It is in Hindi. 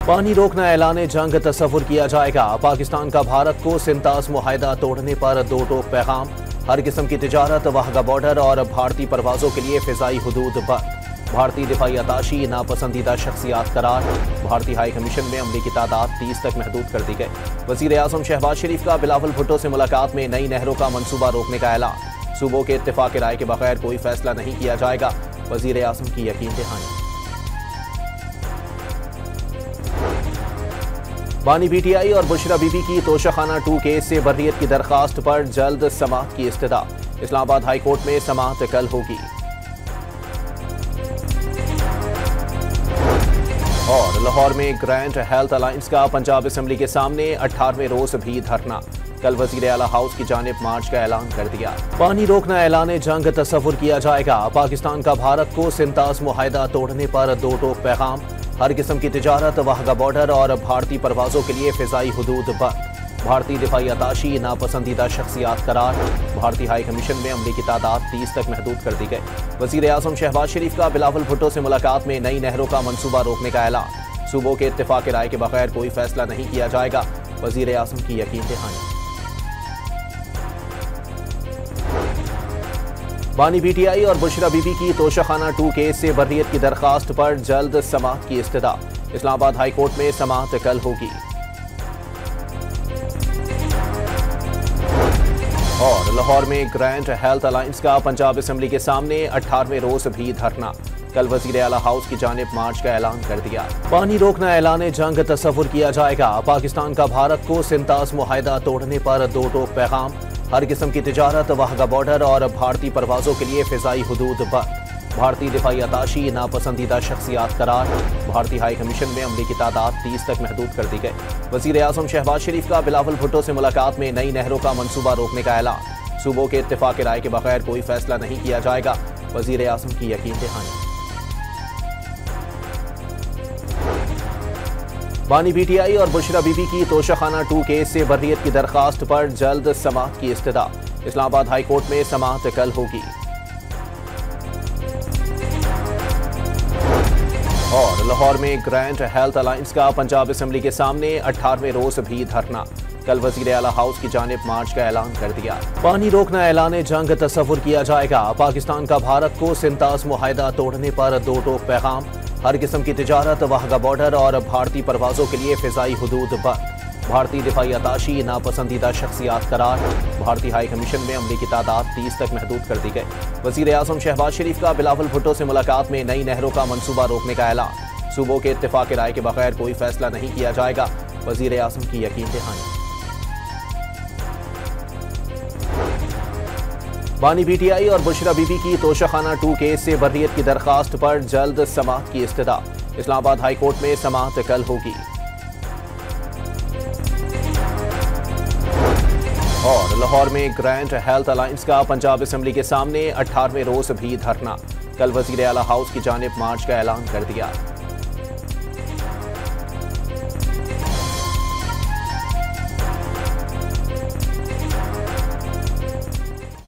पानी रोकना ऐलान जंग तस्वुर किया जाएगा। पाकिस्तान का भारत को सिंतास मुआहिदा तोड़ने पर दो टोक पैगाम। हर किस्म की तिजारत, वाहगा बॉर्डर और भारतीय परवाजों के लिए फिजाई हुदूद बंद। भारतीय दिफाई अताशी नापसंदीदा शख्सियात करार। भारतीय हाई कमीशन में अमले की तादाद 30 तक महदूद कर दी गई। वजीर आजम शहबाज शरीफ का बिलावल भुट्टो से मुलाकात में नई नहरों का मनसूबा रोकने का ऐलान। सूबों के इत्तेफाक राय के बगैर कोई फैसला नहीं किया जाएगा। वजीर आजम की यकीन दहानी। बानी पीटीआई और बुशरा बीबी की तोशाखाना 2 केस से बर्रियत की दरखास्त पर जल्द समाअत की इस्तदा। इस्लामाबाद हाई कोर्ट में समाअत कल होगी। और लाहौर में ग्रैंड हेल्थ अलायंस का पंजाब असम्बली के सामने 18वें रोज भी धरना। कल वजीर आला हाउस की जानिब मार्च का ऐलान कर दिया। पानी रोकना ऐलान जंग तस्वुर किया जाएगा। पाकिस्तान का भारत को सिंतास मुआहिदा तोड़ने पर दो टोक पैगाम। हर किस्म की तिजारत, वाहगा बॉर्डर और भारतीय परवाजों के लिए फिजाई हुदूद बंद। भारतीय दिफाई अताशी नापसंदीदा शख्सियात करार। भारतीय हाई कमीशन में अमले की तादाद 30 तक महदूद कर दी गई। वजीर आजम शहबाज शरीफ का बिलावल भुट्टो से मुलाकात में नई नहरों का मनसूबा रोकने का ऐलान। सूबों के इत्तेफाक राय के बगैर कोई फैसला नहीं किया जाएगा। वजीर आजम की यकीन दहानी। बानी पीटीआई और बुशरा बीबी की तोशाखाना 2 केस से बर्रियत की दरखास्त पर जल्द समाअत की इस्तदा। इस्लामाबाद हाई कोर्ट में समाअत कल होगी। और लाहौर में ग्रैंड हेल्थ अलायंस का पंजाब असम्बली के सामने 18वें रोज भी धरना। कल वजीर आला हाउस की जानिब मार्च का ऐलान कर दिया। पानी रोकना ऐलान जंग तस्वुर किया जाएगा। पाकिस्तान का भारत को सिंतास मुआहिदा तोड़ने पर दो टोक पैगाम। हर किस्म की तिजारत, वाहगा बॉर्डर और भारतीय परवाजों के लिए फिजाई हुदूद बंद। भारतीय दिफाई अताशी नापसंदीदा शख्सियात करार। भारतीय हाई कमीशन में अमले की तादाद 30 तक महदूद कर दी गई। वजीर आजम शहबाज शरीफ का बिलावल भुट्टो से मुलाकात में नई नहरों का मनसूबा रोकने का ऐलान। सूबों के इत्तेफाक राय के बगैर कोई फैसला नहीं किया जाएगा। वजीर आजम की यकीन दहानी। बानी पीटीआई और बुशरा बीबी की तोशाखाना 2 केस से बर्रियत की दरखास्त पर जल्द समाअत की इस्तदा। इस्लामाबाद हाई कोर्ट में समाअत कल होगी। और लाहौर में ग्रैंड हेल्थ अलायंस का पंजाब असम्बली के सामने 18वें रोज भी धरना। कल वजीर आला हाउस की जानिब मार्च का ऐलान कर दिया। पानी रोकना ऐलान जंग तस्वुर किया जाएगा। पाकिस्तान का भारत को सिंतास मुआहिदा तोड़ने पर दो टोक पैगाम। हर किस्म की तिजारत, वाहगा बॉर्डर और भारतीय परवाजों के लिए फिजाई हुदूद बंद। भारतीय दिफाई अताशी नापसंदीदा शख्सियात करार। भारतीय हाई कमीशन में अमले की तादाद 30 तक महदूद कर दी गई। वजीर आजम शहबाज शरीफ का बिलावल भुट्टो से मुलाकात में नई नहरों का मनसूबा रोकने का ऐलान। सूबों के इत्तेफाक राय के बगैर कोई फैसला नहीं किया जाएगा। वजीर आजम की यकीन दहानी। बानी पीटीआई और बुशरा बीबी की तोशाखाना 2 केस से बर्रियत की दरखास्त पर जल्द समाअत की इस्तदा। इस्लामाबाद हाई कोर्ट में समाअत कल होगी। और लाहौर में ग्रैंड हेल्थ अलायंस का पंजाब असम्बली के सामने 18वें रोज भी धरना। कल वजीर आला हाउस की जानिब मार्च का ऐलान कर दिया।